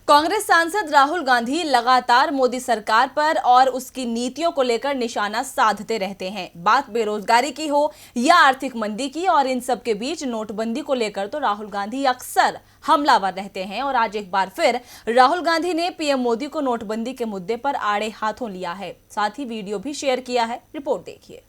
कांग्रेस सांसद राहुल गांधी लगातार मोदी सरकार पर और उसकी नीतियों को लेकर निशाना साधते रहते हैं। बात बेरोजगारी की हो या आर्थिक मंदी की, और इन सब के बीच नोटबंदी को लेकर तो राहुल गांधी अक्सर हमलावर रहते हैं। और आज एक बार फिर राहुल गांधी ने पीएम मोदी को नोटबंदी के मुद्दे पर आड़े हाथों लिया है। साथ ही वीडियो भी शेयर किया है। रिपोर्ट देखिए।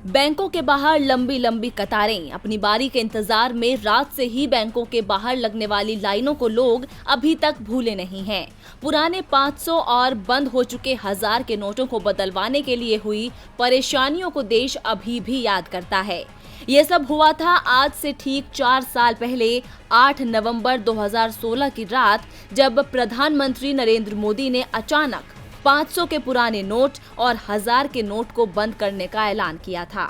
बैंकों के बाहर लंबी लंबी कतारें, अपनी बारी के इंतजार में रात से ही बैंकों के बाहर लगने वाली लाइनों को लोग अभी तक भूले नहीं हैं। पुराने 500 और बंद हो चुके 1000 के नोटों को बदलवाने के लिए हुई परेशानियों को देश अभी भी याद करता है। ये सब हुआ था आज से ठीक 4 साल पहले 8 नवंबर 2016 की रात, जब प्रधानमंत्री नरेंद्र मोदी ने अचानक 500 के पुराने नोट और 1000 के नोट को बंद करने का ऐलान किया था।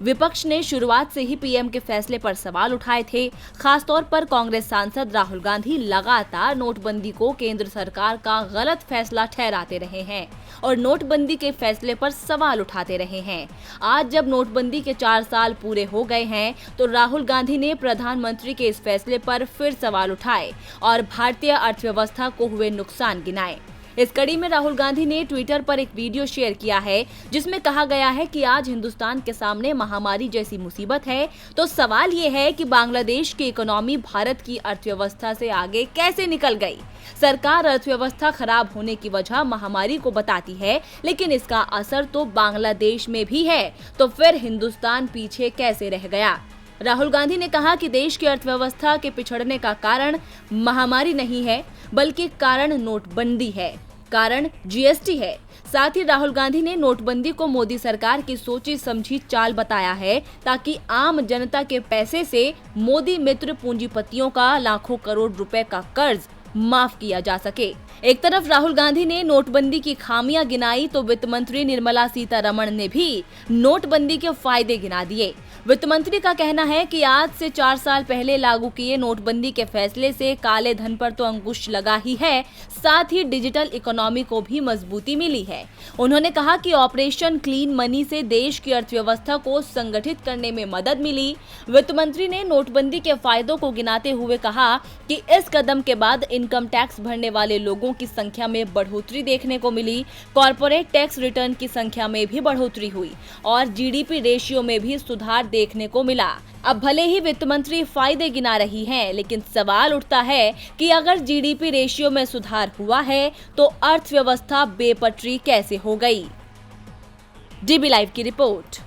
विपक्ष ने शुरुआत से ही पीएम के फैसले पर सवाल उठाए थे। खासतौर पर कांग्रेस सांसद राहुल गांधी लगातार नोटबंदी को केंद्र सरकार का गलत फैसला ठहराते रहे हैं और नोटबंदी के फैसले पर सवाल उठाते रहे हैं। आज जब नोटबंदी के 4 साल पूरे हो गए हैं, तो राहुल गांधी ने प्रधानमंत्री के इस फैसले पर फिर सवाल उठाए और भारतीय अर्थव्यवस्था को हुए नुकसान गिनाए। इस कड़ी में राहुल गांधी ने ट्विटर पर एक वीडियो शेयर किया है, जिसमें कहा गया है कि आज हिंदुस्तान के सामने महामारी जैसी मुसीबत है, तो सवाल ये है कि बांग्लादेश की इकोनॉमी भारत की अर्थव्यवस्था से आगे कैसे निकल गई। सरकार अर्थव्यवस्था खराब होने की वजह महामारी को बताती है, लेकिन इसका असर तो बांग्लादेश में भी है, तो फिर हिंदुस्तान पीछे कैसे रह गया। राहुल गांधी ने कहा कि देश की अर्थव्यवस्था के पिछड़ने का कारण महामारी नहीं है, बल्कि कारण नोटबंदी है, कारण जीएसटी है। साथ ही राहुल गांधी ने नोटबंदी को मोदी सरकार की सोची समझी चाल बताया है, ताकि आम जनता के पैसे से मोदी मित्र पूंजीपतियों का लाखों करोड़ रुपए का कर्ज माफ किया जा सके। एक तरफ राहुल गांधी ने नोटबंदी की खामियां गिनाई, तो वित्त मंत्री निर्मला सीतारमण ने भी नोटबंदी के फायदे गिना दिए। वित्त मंत्री का कहना है कि आज से 4 साल पहले लागू किए नोटबंदी के फैसले से काले धन पर तो अंकुश लगा ही है, साथ ही डिजिटल इकोनॉमी को भी मजबूती मिली है। उन्होंने कहा कि ऑपरेशन क्लीन मनी से देश की अर्थव्यवस्था को संगठित करने में मदद मिली। वित्त मंत्री ने नोटबंदी के फायदों को गिनाते हुए कहा कि इस कदम के बाद इनकम टैक्स भरने वाले लोगों की संख्या में बढ़ोतरी देखने को मिली, कॉर्पोरेट टैक्स रिटर्न की संख्या में भी बढ़ोतरी हुई और जीडीपी रेशियो में भी सुधार देखने को मिला। अब भले ही वित्त मंत्री फायदे गिना रही हैं, लेकिन सवाल उठता है कि अगर जीडीपी रेशियो में सुधार हुआ है, तो अर्थव्यवस्था बेपटरी कैसे हो गई। डीबी लाइव की रिपोर्ट।